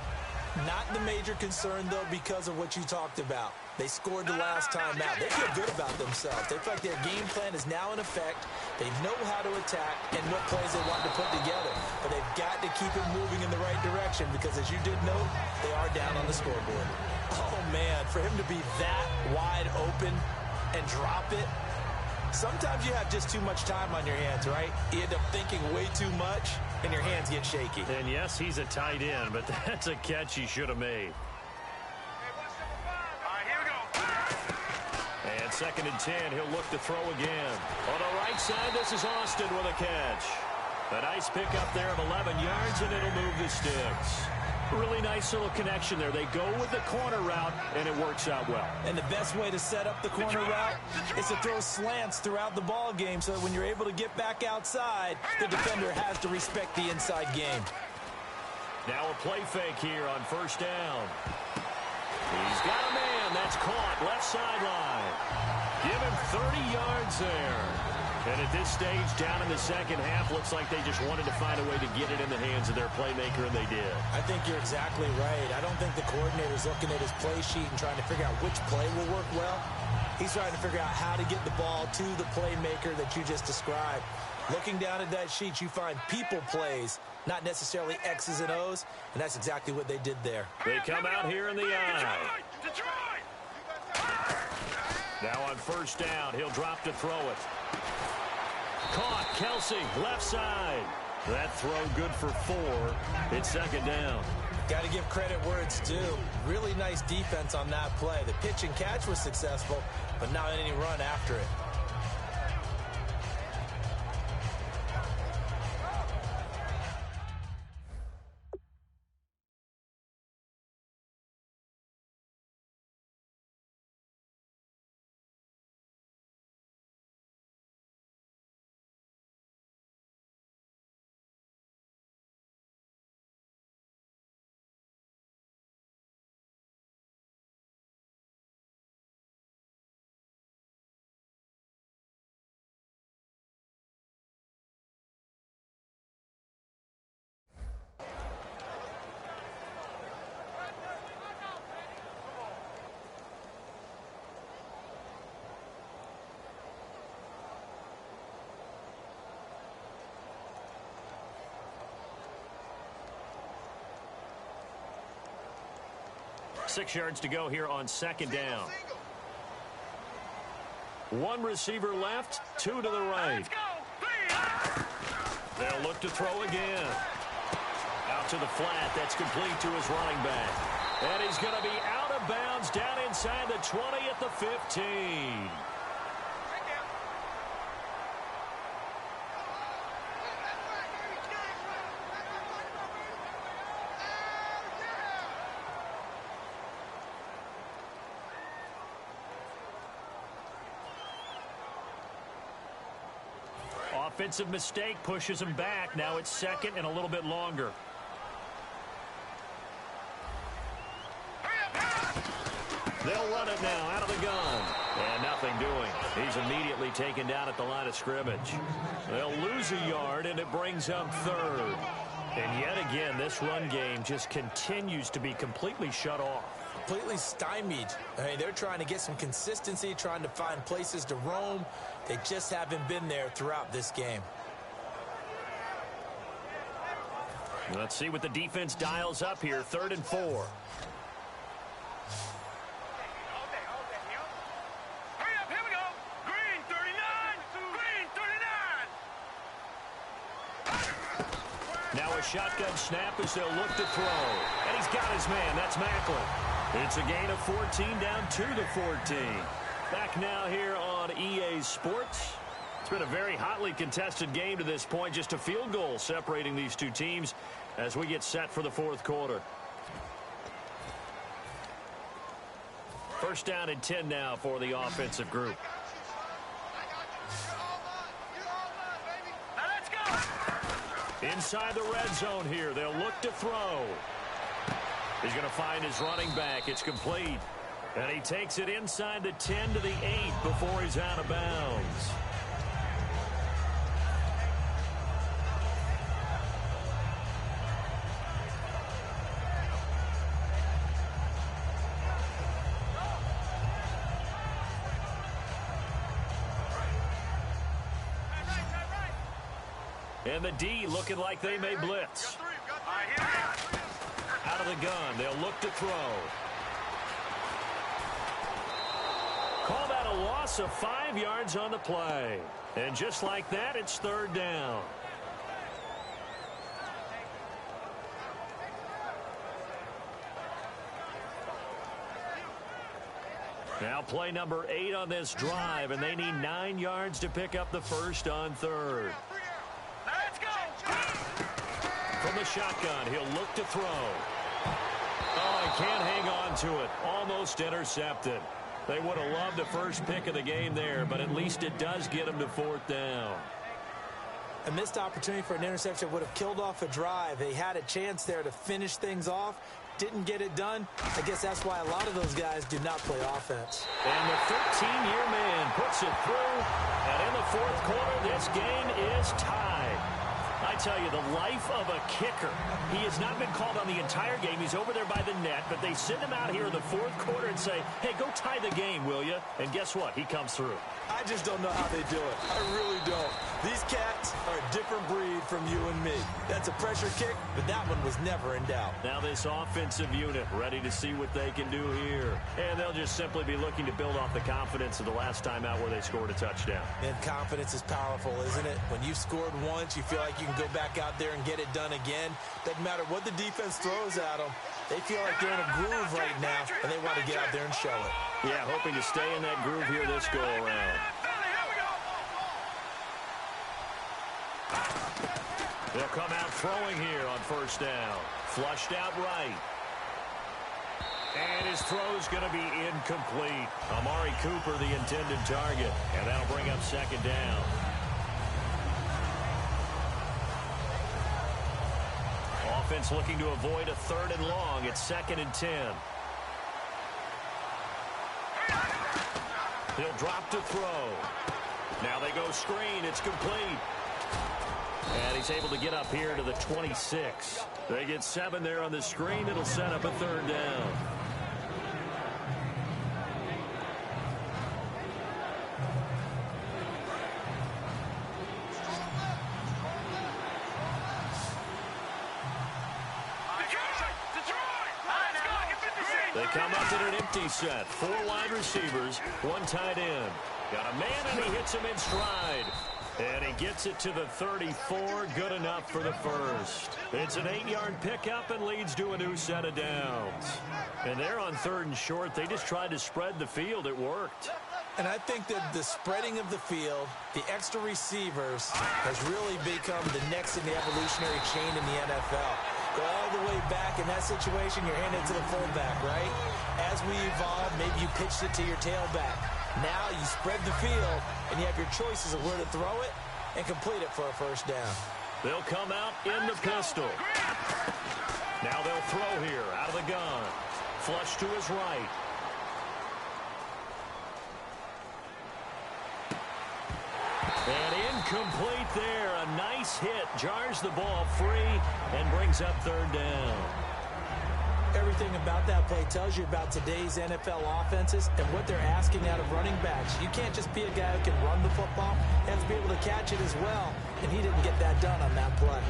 Not the major concern, though, because of what you talked about. They scored the last time out. They feel good about themselves. They feel like their game plan is now in effect. They know how to attack and what plays they want to put together. But they've got to keep it moving in the right direction because, as you did note, they are down on the scoreboard. Oh, man, for him to be that wide open and drop it, sometimes you have just too much time on your hands, right? You end up thinking way too much, and your hands get shaky. And, yes, he's a tight end, but that's a catch he should have made. And 2nd and 10, he'll look to throw again. On the right side, this is Austin with a catch. A nice pickup there of 11 yards, and it'll move the sticks. Really nice little connection there. They go with the corner route, and it works out well. And the best way to set up the corner route is to throw slants throughout the ball game so that when you're able to get back outside, the defender has to respect the inside game. Now a play fake here on 1st down. He's got a man. That's caught. Left sideline. Give him 30 yards there. And at this stage, down in the second half, looks like they just wanted to find a way to get it in the hands of their playmaker, and they did. I think you're exactly right. I don't think the coordinator's looking at his play sheet and trying to figure out which play will work well. He's trying to figure out how to get the ball to the playmaker that you just described. Looking down at that sheet, you find people plays, not necessarily X's and O's, and that's exactly what they did there. They come out here in the eye. Now on 1st down, he'll drop to throw it. Caught, Kelsey, left side. That throw good for 4. It's 2nd down. Got to give credit where it's due. Really nice defense on that play. The pitch and catch was successful, but not any run after it. Six yards to go here on 2nd down. 1 receiver left, 2 to the right. They'll look to throw again. Out to the flat. That's complete to his running back. And he's going to be out of bounds down inside the 20 at the 15. Offensive mistake pushes him back. Now it's 2nd and a little bit longer. They'll run it now out of the gun. And nothing doing. He's immediately taken down at the line of scrimmage. They'll lose a yard, and it brings up 3rd. And yet again, this run game just continues to be completely shut off. completely stymied. I mean, they're trying to get some consistency, trying to find places to roam. They just haven't been there throughout this game. Let's see what the defense dials up here. 3rd and 4. Hurry up, here we go. Green 39, green 39. Now a shotgun snap as they'll look to throw. And he's got his man. That's Macklin. It's a gain of 14, down 2-14. Back now here on EA Sports. It's been a very hotly contested game to this point. Just a field goal separating these two teams as we get set for the 4th quarter. 1st down and 10 now for the offensive group. Now let's go. Inside the red zone here. They'll look to throw. He's going to find his running back. It's complete. And he takes it inside the 10 to the 8 before he's out of bounds. And the D looking like they may blitz. Out of the gun, they'll look to throw. Call that a loss of 5 yards on the play. And just like that, it's 3rd down. Now play number 8 on this drive, and they need 9 yards to pick up the first on 3rd. Let's go. From the shotgun, he'll look to throw. Oh, he can't hang on to it. Almost intercepted. They would have loved the first pick of the game there, but at least it does get them to 4th down. A missed opportunity for an interception would have killed off a drive. They had a chance there to finish things off. Didn't get it done. I guess that's why a lot of those guys do not play offense. And the 13-year man puts it through. And in the 4th quarter, this game is tied. I tell you, the life of a kicker. He has not been called on the entire game. He's over there by the net, but they send him out here in the 4th quarter and say, hey, go tie the game, will you? And guess what? He comes through. I just don't know how they do it. I really don't. These cats are a different breed from you and me. That's a pressure kick, but that one was never in doubt. Now this offensive unit ready to see what they can do here. And they'll just simply be looking to build off the confidence of the last time out where they scored a touchdown. And confidence is powerful, isn't it? When you've scored once, you feel like you can go back out there and get it done again. Doesn't matter what the defense throws at them. They feel like they're in a groove right now, and they want to get out there and show it. Yeah, hoping to stay in that groove here this go-around. They'll come out throwing here on 1st down. Flushed out right. And his throw's going to be incomplete. Amari Cooper, the intended target. And that'll bring up 2nd down. Offense looking to avoid a 3rd and long. It's 2nd and 10. He'll drop to throw. Now they go screen. It's complete. And he's able to get up here to the 26. They get 7 there on the screen. It'll set up a 3rd down. They come up in an empty set. 4 wide receivers, 1 tight end. Got a man, and he hits him in stride. And he gets it to the 34, good enough for the first. It's an 8-yard pickup and leads to a new set of downs. And they're on 3rd and short. They just tried to spread the field. It worked. And I think that the spreading of the field, the extra receivers, has really become the next in the evolutionary chain in the NFL. Go all the way back in that situation, you're handed to the fullback, right? As we evolve, maybe you pitched it to your tailback. Now you spread the field, and you have your choices of where to throw it and complete it for a 1st down. They'll come out in the pistol. Now they'll throw here out of the gun. Flush to his right. And incomplete there. A nice hit. Jars the ball free and brings up 3rd down. Everything about that play tells you about today's NFL offenses and what they're asking out of running backs. You can't just be a guy who can run the football. You have to be able to catch it as well, and he didn't get that done on that play.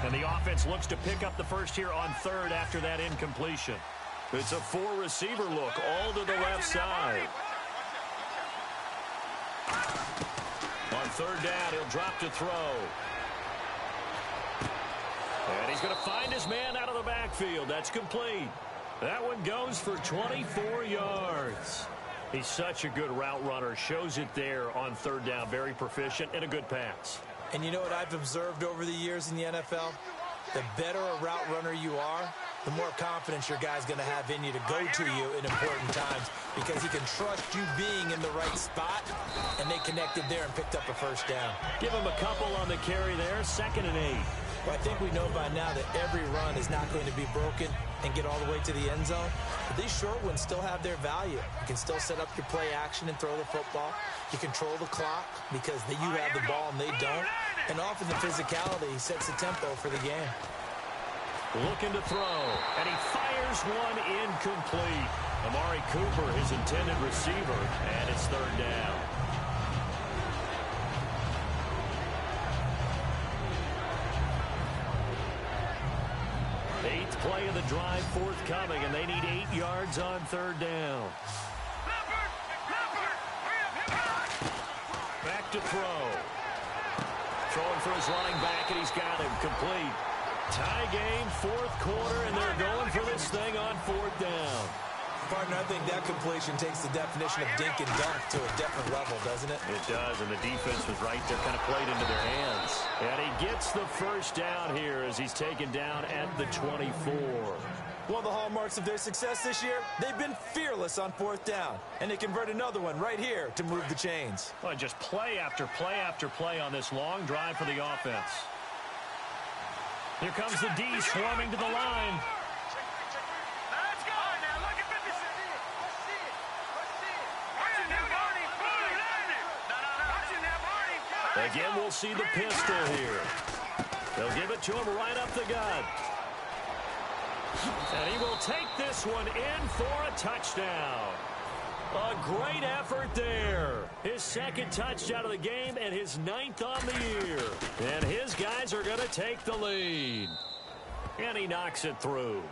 And the offense looks to pick up the first here on third after that incompletion. It's a four-receiver look, all to the left side. On third down, he'll drop to throw. And he's going to find his man out of the backfield. That's complete. That one goes for 24 yards. He's such a good route runner. Shows it there on third down. Very proficient and a good pass. And you know what I've observed over the years in the NFL? The better a route runner you are, the more confidence your guy's going to have in you to go to you in important times because he can trust you being in the right spot, and they connected there and picked up a first down. Give him a couple on the carry there, 2nd and 8. Well, I think we know by now that every run is not going to be broken and get all the way to the end zone. But these short ones still have their value. You can still set up your play action and throw the football. You control the clock because you have the ball and they don't. And often the physicality sets the tempo for the game. Looking to throw, and he fires one incomplete. Amari Cooper, his intended receiver, and it's third down. Eighth play of the drive forthcoming, and they need 8 yards on third down. Back to throw. Throwing for his running back, and he's got him complete. Tie game, fourth quarter, and they're going for this thing on fourth down. Partner, I think that completion takes the definition of dink and dunk to a different level, doesn't it? It does, and the defense was right there, kind of played into their hands. And he gets the first down here as he's taken down at the 24. One of the hallmarks of their success this year, they've been fearless on fourth down. And they convert another one right here to move the chains. Well, just play after play after play on this long drive for the offense. Here comes the D swarming to the line. Again, we'll see the pistol here. They'll give it to him right up the gut. And he will take this one in for a touchdown. A great effort there. His second touchdown of the game and his 9th on the year. And his guys are going to take the lead. And he knocks it through.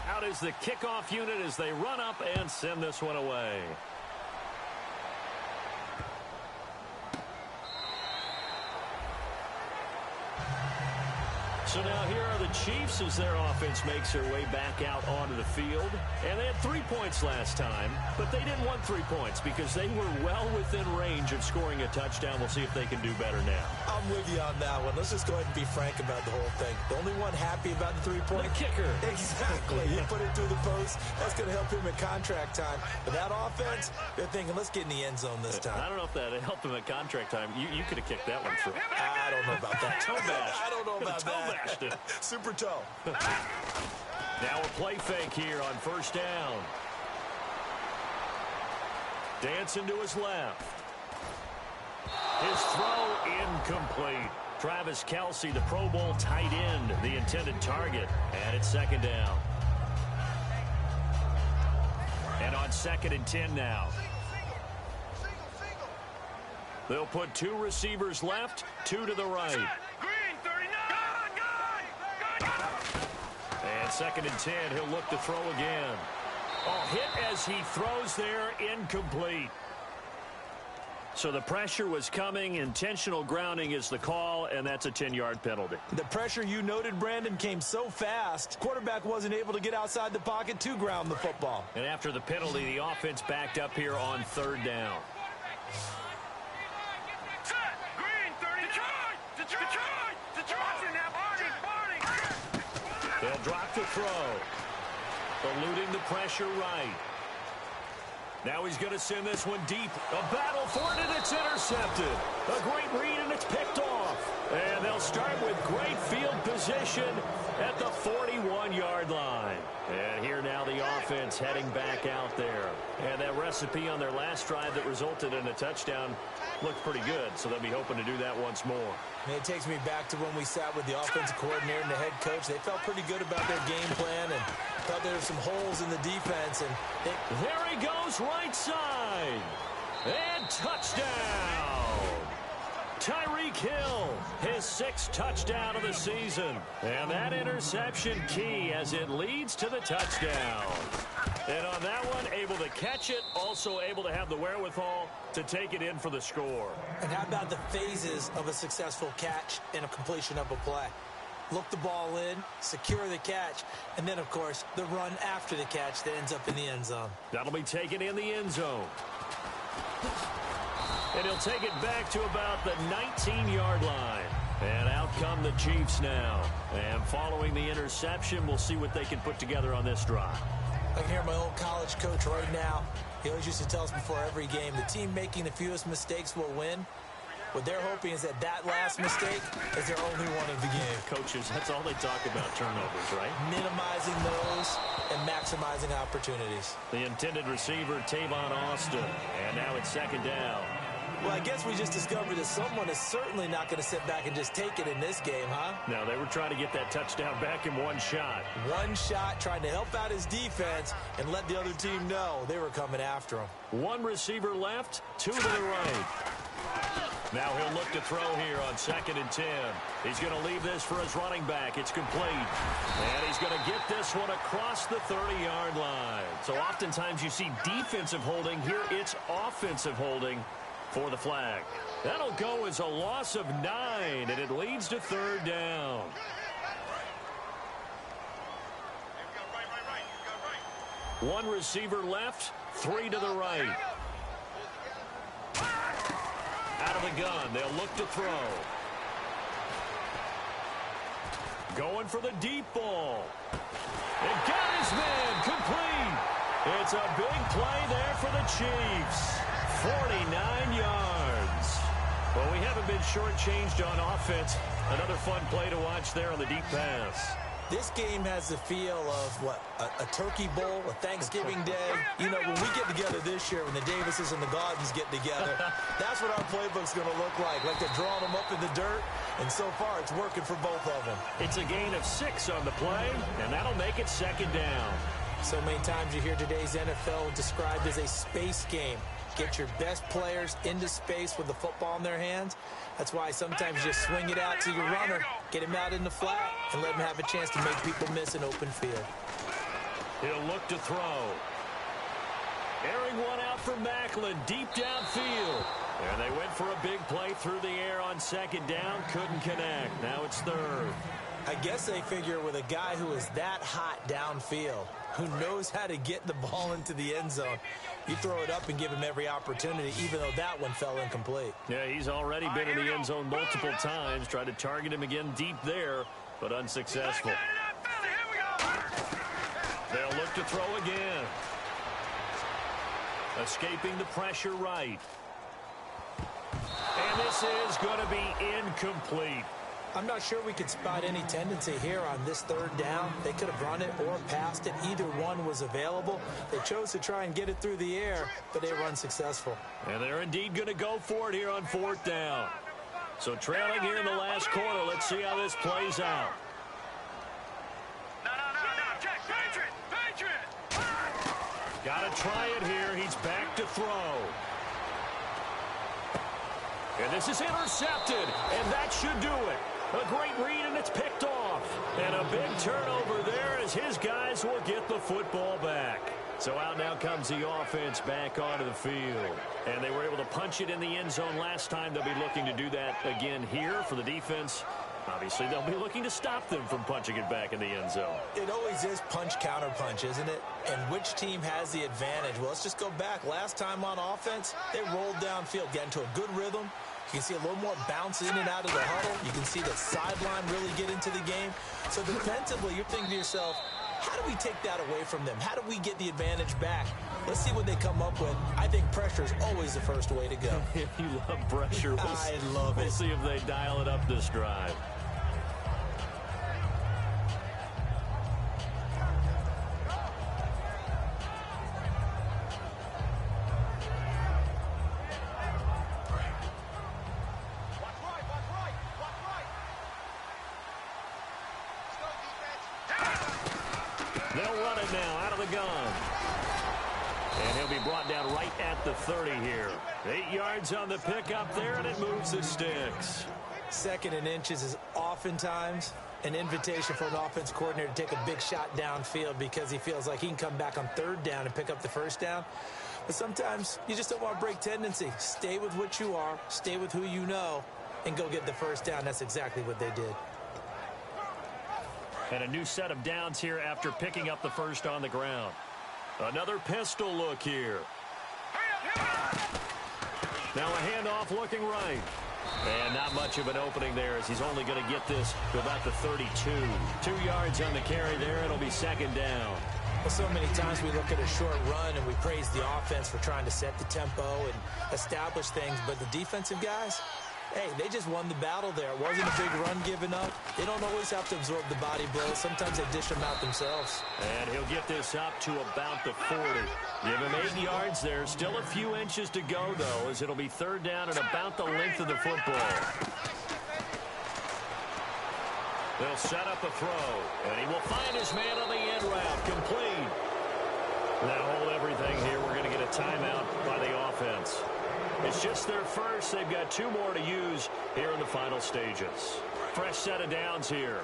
Out is the kickoff unit as they run up and send this one away. So now here are the Chiefs as their offense makes their way back out onto the field. And they had 3 points last time, but they didn't want 3 points because they were well within range of scoring a touchdown. We'll see if they can do better now. I'm with you on that one. Let's just go ahead and be frank about the whole thing. The only one happy about the 3-point. The kicker. Exactly. He put it through the post. That's going to help him at contract time. But that offense, they're thinking, let's get in the end zone this time. I don't know if that helped him at contract time. You could have kicked that one through. I don't know about that. Toe bash. I don't know about that. Super toe. Now a play fake here on first down. Dancing to his left. His throw incomplete. Travis Kelce, the Pro Bowl tight end, the intended target. And it's second down. And on 2nd and 10 now. They'll put 2 receivers left, 2 to the right. And 2nd and 10, he'll look to throw again. Oh, hit as he throws there, incomplete. So the pressure was coming. Intentional grounding is the call, and that's a 10-yard penalty. The pressure you noted, Brandon, came so fast. Quarterback wasn't able to get outside the pocket to ground the football. And after the penalty, the offense backed up here on third down. They'll drop the throw. Eluding the pressure right. Now he's going to send this one deep. A battle for it, and it's intercepted. A great read, and it's picked off. And they'll start with great field position. position at the 41-yard line. And here now the offense heading back out there. And that recipe on their last drive that resulted in a touchdown looked pretty good, so they'll be hoping to do that once more. And it takes me back to when we sat with the offensive coordinator and the head coach. They felt pretty good about their game plan and thought there were some holes in the defense. And there he goes, right side. And touchdown. Tyreek Hill, his 6th touchdown of the season. And that interception key as it leads to the touchdown. And on that one, able to catch it, also able to have the wherewithal to take it in for the score. And how about the phases of a successful catch and a completion of a play? Look the ball in, secure the catch, and then, of course, the run after the catch that ends up in the end zone. That'll be taken in the end zone. And he'll take it back to about the 19-yard line. And out come the Chiefs now. And following the interception, we'll see what they can put together on this drive. I can hear my old college coach right now. He always used to tell us before every game, the team making the fewest mistakes will win. What they're hoping is that last mistake is their only one of the game. Coaches, that's all they talk about, turnovers, right? Minimizing those and maximizing opportunities. The intended receiver, Tavon Austin. And now it's 2nd down. Well, I guess we just discovered that someone is certainly not going to sit back and just take it in this game, huh? No, they were trying to get that touchdown back in one shot. One shot, trying to help out his defense and let the other team know they were coming after him. One receiver left, 2 to the right. Now he'll look to throw here on 2nd and 10. He's going to leave this for his running back. It's complete. And he's going to get this one across the 30-yard line. So oftentimes you see defensive holding. Here it's offensive holding for the flag. That'll go as a loss of 9, and it leads to 3rd down. One receiver left, 3 to the right. Out of the gun, they'll look to throw. Going for the deep ball. And got his man, complete. It's a big play there for the Chiefs. 49 yards. Well, we haven't been shortchanged on offense. Another fun play to watch there on the deep pass. This game has the feel of, what, a turkey bowl, a Thanksgiving day. You know, when we get together this year, when the Davises and the Gardens get together, that's what our playbook's going to look like they're drawing them up in the dirt, and so far it's working for both of them. It's a gain of 6 on the play, and that'll make it 2nd down. So many times you hear today's NFL described as a space game. Get your best players into space with the football in their hands. That's why sometimes you just swing it out to your runner, get him out in the flat, and let him have a chance to make people miss an open field. He'll look to throw. Airing one out for Macklin, deep downfield. And they went for a big play through the air on 2nd down, couldn't connect. Now it's 3rd. I guess they figure with a guy who is that hot downfield, who knows how to get the ball into the end zone, you throw it up and give him every opportunity, even though that one fell incomplete. Yeah, he's already been in the end zone multiple times. Tried to target him again deep there, but unsuccessful. They'll look to throw again. Escaping the pressure right. And this is going to be incomplete. I'm not sure we could spot any tendency here on this 3rd down. They could have run it or passed it. Either one was available. They chose to try and get it through the air, but they were unsuccessful. And they're indeed going to go for it here on 4th down. So trailing here in the last quarter. Let's see how this plays out. No. Check. Patriot. Got to try it here. He's back to throw. And this is intercepted, and that should do it. A great read, and it's picked off. And a big turnover there as his guys will get the football back. So out now comes the offense back onto the field. And they were able to punch it in the end zone last time. They'll be looking to do that again here for the defense. Obviously, they'll be looking to stop them from punching it back in the end zone. It always is punch-counter-punch, isn't it? And which team has the advantage? Well, let's just go back. Last time on offense, they rolled downfield, got into a good rhythm. You can see a little more bounce in and out of the huddle. You can see the sideline really get into the game. So defensively, you're thinking to yourself, how do we take that away from them? How do we get the advantage back? Let's see what they come up with. I think pressure is always the first way to go. You love pressure. I love it. We'll see if they dial it up this drive. They'll run it now out of the gun. And he'll be brought down right at the 30 here. 8 yards on the pickup there, and it moves the sticks. 2nd and inches is oftentimes an invitation for an offense coordinator to take a big shot downfield because he feels like he can come back on 3rd down and pick up the 1st down. But sometimes you just don't want to break tendency. Stay with what you are, stay with who you know, and go get the 1st down. That's exactly what they did. And a new set of downs here after picking up the 1st on the ground. Another pistol look here. Now a handoff looking right. And not much of an opening there as he's only going to get this to about the 32. 2 yards on the carry there. It'll be 2nd down. Well, so many times we look at a short run and we praise the offense for trying to set the tempo and establish things. But the defensive guys, hey, they just won the battle there. It wasn't a big run given up. They don't always have to absorb the body blows. Sometimes they dish them out themselves. And he'll get this up to about the 40. Give him 8 yards there. Still a few inches to go, though, as it'll be 3rd down and about the length of the football. They'll set up a throw, and he will find his man on the end route. Complete. Now hold everything here. We're going to get a timeout by the offense. It's just their first. They've got 2 more to use here in the final stages. Fresh set of downs here.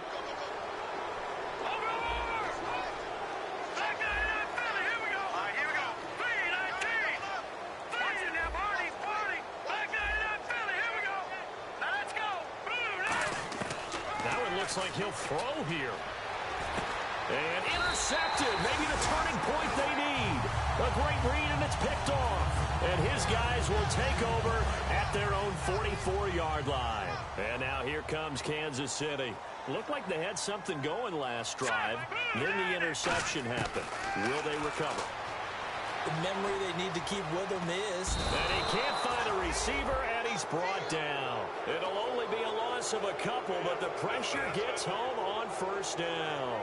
Now it looks like he'll throw here. And intercepted. Maybe the turning point they need. A great read, and it's picked off. And his guys will take over at their own 44-yard line. And now here comes Kansas City. Looked like they had something going last drive. Then the interception happened. Will they recover? The memory they need to keep with them is... And he can't find a receiver, and he's brought down. It'll only be a loss of a couple, but the pressure gets home on 1st down.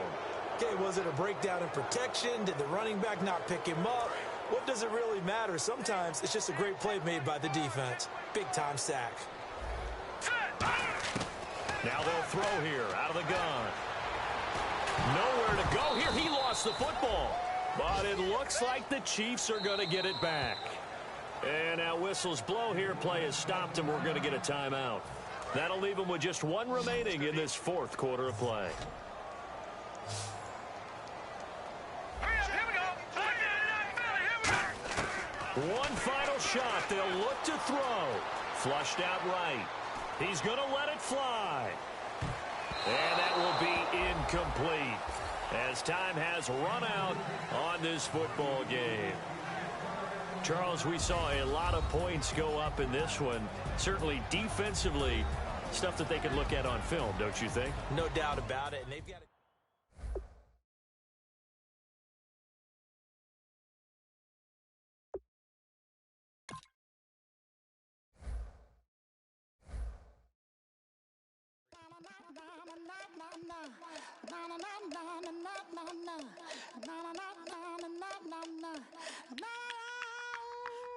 Okay, was it a breakdown in protection? Did the running back not pick him up? What does it really matter? Sometimes it's just a great play made by the defense. Big-time sack. Now they'll throw here out of the gun. Nowhere to go here. He lost the football. But it looks like the Chiefs are going to get it back. And now whistles blow here. Play has stopped, and we're going to get a timeout. That'll leave them with just 1 remaining in this 4th quarter of play. One final shot. They'll look to throw. Flushed out right. He's going to let it fly. And that will be incomplete as time has run out on this football game. Charles, we saw a lot of points go up in this one. Certainly defensively, stuff that they could look at on film, don't you think? No doubt about it. And they've got it.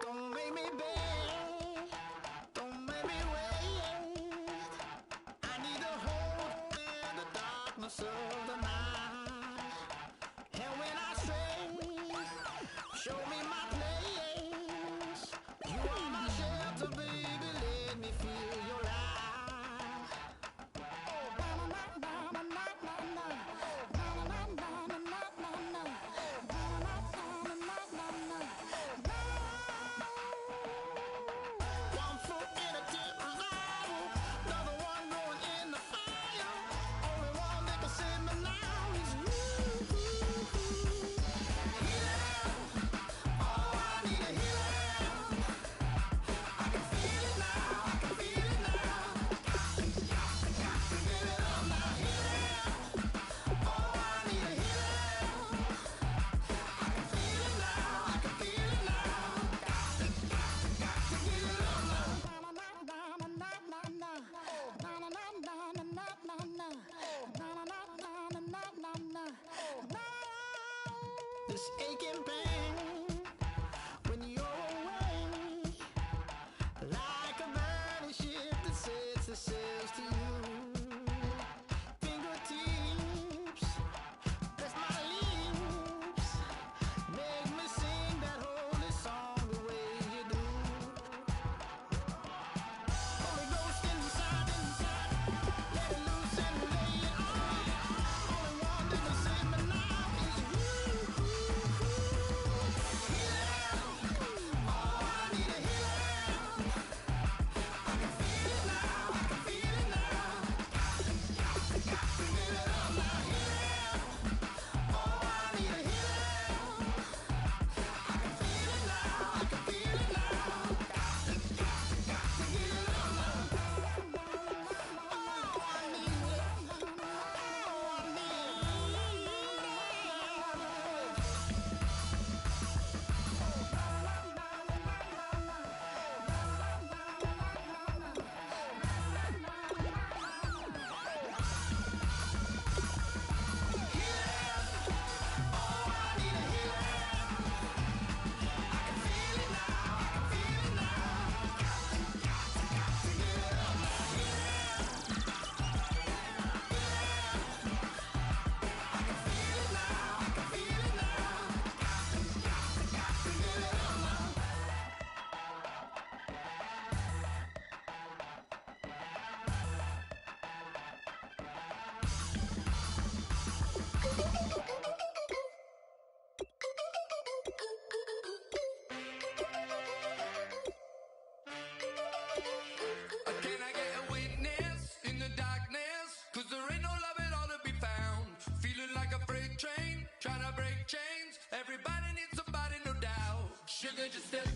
Don't make me beg, don't make me wait. I need a hope in the darkness of the night. And when I stray, show me my place. You are my shelter, baby, let me feel your light. One foot in a deep revival, another one going in the fire. Only one that can save me now is you. Healing, oh, I need a healing. I can feel it now, I can feel it now. Got to get it up now. Healing, oh, I need a healing. I can feel it now, I can feel it now. Got to get it up now. This aching pain when you're away, like a burning ship that sets its sails to you. Fingertips, that's my lean. good, you're still